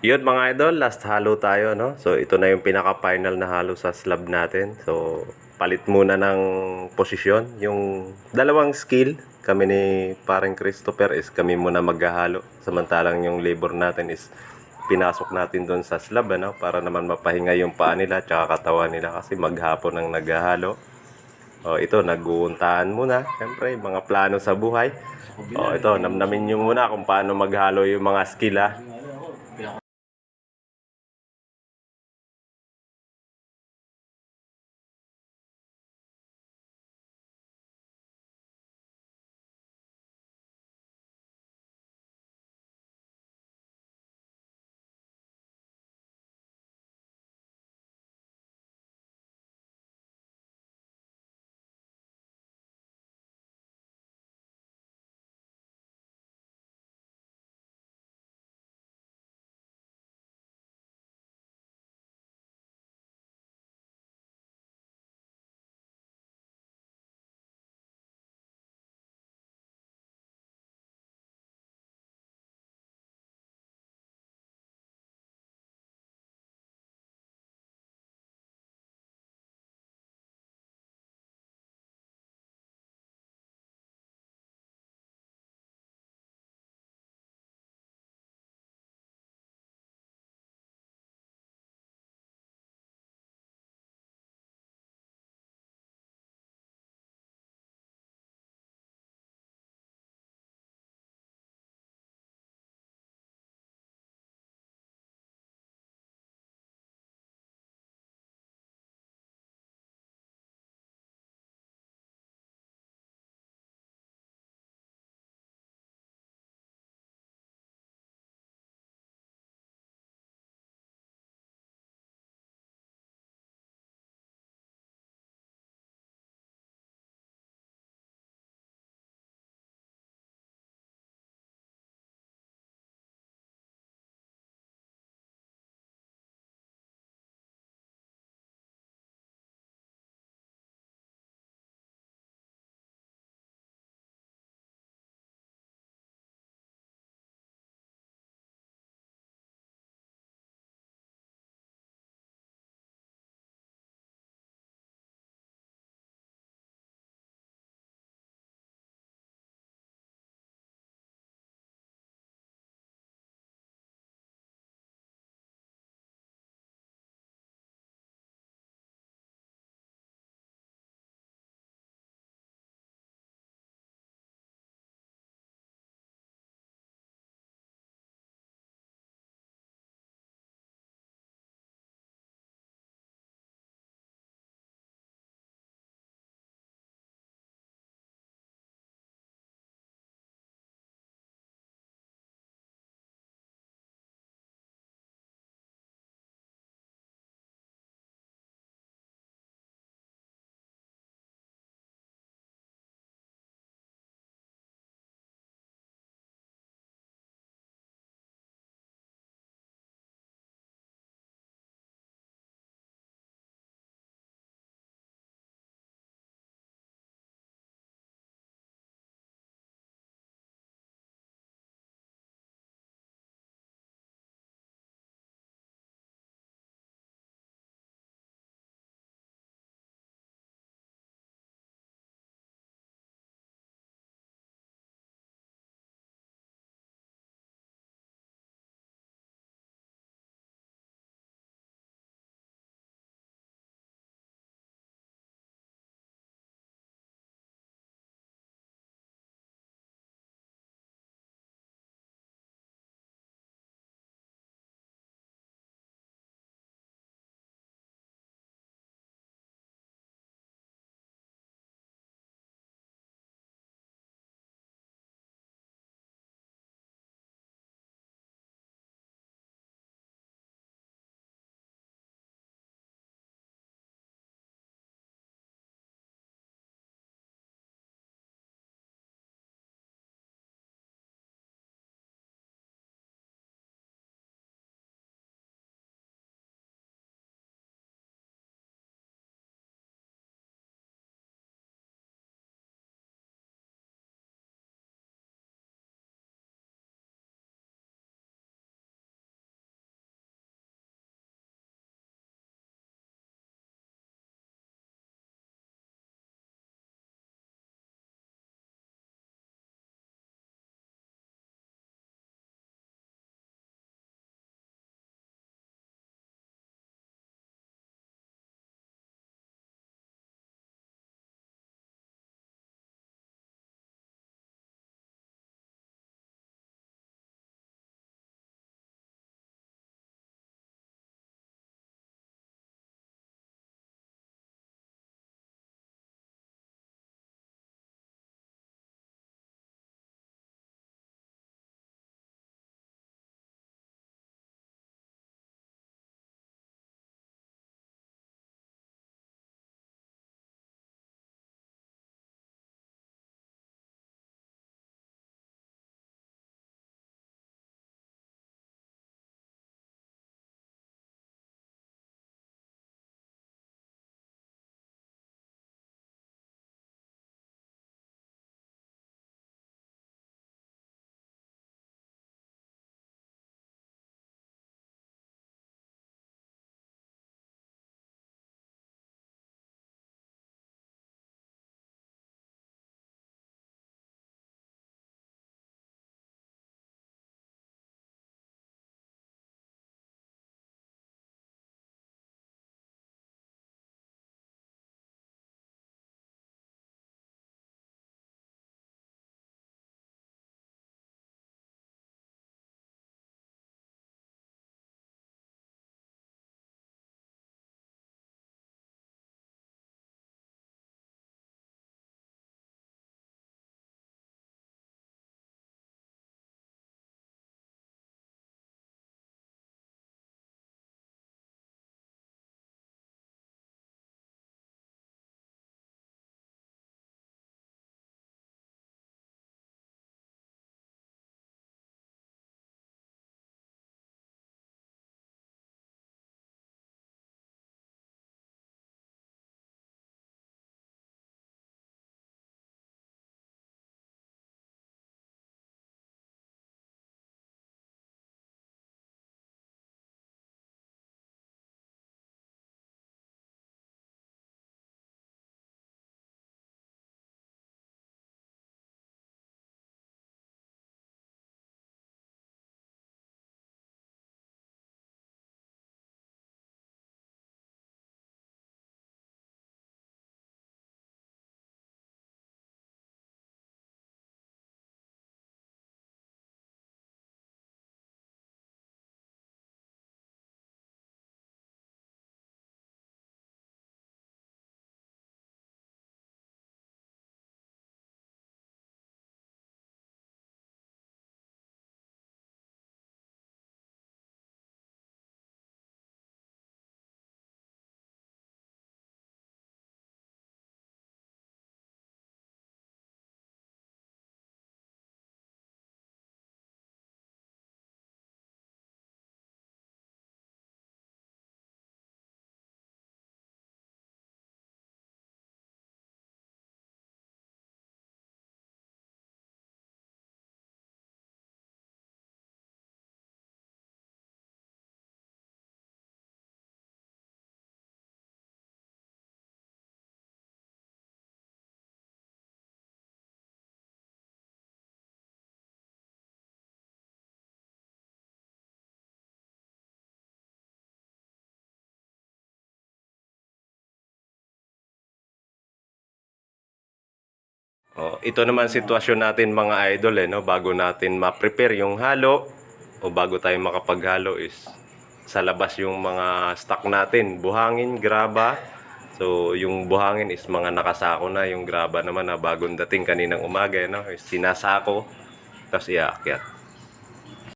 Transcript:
Yun mga idol, last halo tayo, no? So, ito na yung pinaka-final na halo sa slab natin. So, palit muna ng posisyon. Yung dalawang skill, kami ni parang Christopher is kami muna maghahalo. Samantalang yung labor natin is pinasok natin doon sa slab, ano? Para naman mapahinga yung paa nila tsaka katawan nila kasi maghapon ang naghahalo. O, ito, nag-uuntahan muna. Siyempre, mga plano sa buhay. O, ito, namnamin nyo muna kung paano maghalo yung mga skill, ha. Oh, ito naman sitwasyon natin mga idol no, bago natin ma-prepare yung halo o bago tayo makapaghalo is sa labas yung mga stock natin, buhangin, graba. So yung buhangin is mga nakasako na, yung graba naman na bagong dating kaninang umaga no, is sinasako tapos iakyat.